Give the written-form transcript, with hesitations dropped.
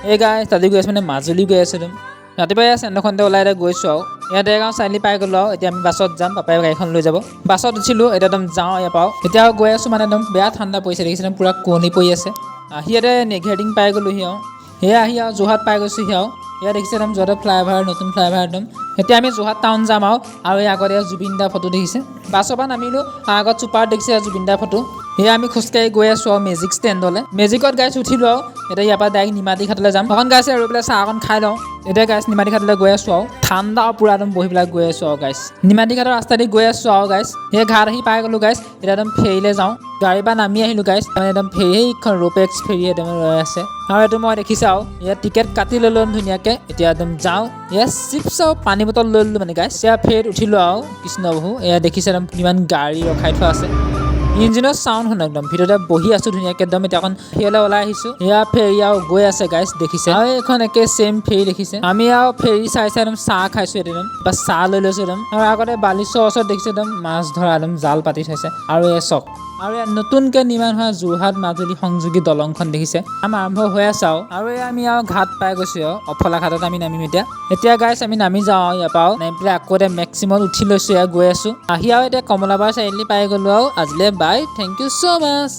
এই গাইছ তাতে গৈ আছোঁ মানে মাজুলী গৈ আছোঁ একদম ৰাতিপুৱাই চেন্টাৰখনতে ওলাই গৈছোঁ আৰু ইয়াতে গাঁও চাৰিআলি পাই গ'লোঁ আৰু এতিয়া আমি বাছত যাম পাপাই গাড়ীখন লৈ যাব বাছত উঠিলোঁ এতিয়া একদম যাওঁ ইয়াৰ পৰাও এতিয়া গৈ আছোঁ মানে একদম বেয়া ঠাণ্ডা পৰিছে দেখিছে পূৰা কুঁৱলী পৰি আছে আহি ইয়াতে নেঘেৰিটিং পাই গ'লোঁহি আৰু সেয়া আহি আৰু যোৰহাট পাই গৈছোঁহি আৰু এয়া দেখিছে একদম যোৰহাটৰ ফ্লাইঅভাৰ নতুন ফ্লাইঅভাৰ একদম এতিয়া আমি যোৰহাট টাউন যাম আৰু এই আগতে জুবিন দাৰ ফটো দেখিছে বাছৰ পৰা নামিলোঁ আগত চুপাৰত দেখিছে জুবিন দাৰ ফটো সেয়া আমি খোজকাঢ়ি গৈ আছোঁ আৰু মেজিক ষ্টেণ্ডলৈ মেজিকত গাইছ উঠিলোঁ আৰু এতিয়া ইয়াৰ পৰা ডাইৰেক্ট নিমাতী ঘাটলৈ যাম অকণ গাইছে আৰু পেলাই চাহ অকণ খাই লওঁ এতিয়া গাইছ নিমাতী ঘাটলৈ গৈ আছোঁ আৰু ঠাণ্ডা পূৰা একদম বহি পেলাই গৈ আছোঁ আৰু গাইছ নিমাতী ঘাটৰ ৰাস্তা দি গৈ আছোঁ আৰু গাইছ সেই ঘাট আহি পাই গ'লোঁ গাইছ এতিয়া একদম ফেৰীলৈ যাওঁ গাড়ীৰ পৰা নামি আহিলোঁ গাইছ মানে একদম ফেৰী সেইখন ৰ'পেক্স ফেৰী একদম ৰৈ আছে আৰু এইটো মই দেখিছোঁ আৰু ইয়াত টিকেট কাটি ল'লোঁ ধুনীয়াকৈ এতিয়া একদম যাওঁ ইয়াত চিপছ আৰু পানী বটল লৈ ল'লোঁ মানে গাইছ এয়া ফেৰীত উঠিলোঁ আৰু কৃষ্ণবাহু এয়া দেখিছে একদম কিমান গাড়ী ৰখাই থোৱা আছে ইঞ্জিনৰ চাউণ্ড শুনো একদম ভিতৰতে বহি আছোঁ ধুনীয়াকৈ একদম এতিয়া অকণ ফেৰীলৈ ওলাই আহিছোঁ এয়া ফেৰী আৰু গৈ আছে গাইছ দেখিছে আৰু এইখন একে ছেইম ফেৰী দেখিছে আমি আৰু ফেৰী চাই একদম চাহ খাইছোঁ একদম বা চাহ লৈ লৈছোঁ একদম আৰু আগতে বালিচৰ ওচৰত দেখিছোঁ একদম মাছ ধৰা একদম জাল পাতি থৈছে আৰু এই চক আৰু ইয়াত নতুনকৈ নিৰ্মাণ হোৱা যোৰহাট মাজুলী সংযোগী দলংখন দেখিছে আমাৰ আৰম্ভ হৈ আছে আৰু আমি আৰু ঘাট পাই গৈছোঁ আৰু অফলা ঘাটত আমি নামিম এতিয়া গাইছ আমি নামি যাওঁ আৰু ইয়াৰ পৰাও নামি পেলাই আকৌ এতিয়া মেক্সিমত উঠি লৈছোঁ গৈ আছোঁ আহি আৰু এতিয়া কমলাবাৰ চাৰিআলি পাই গ'লোঁ আৰু আজিলৈ bye thank you so' much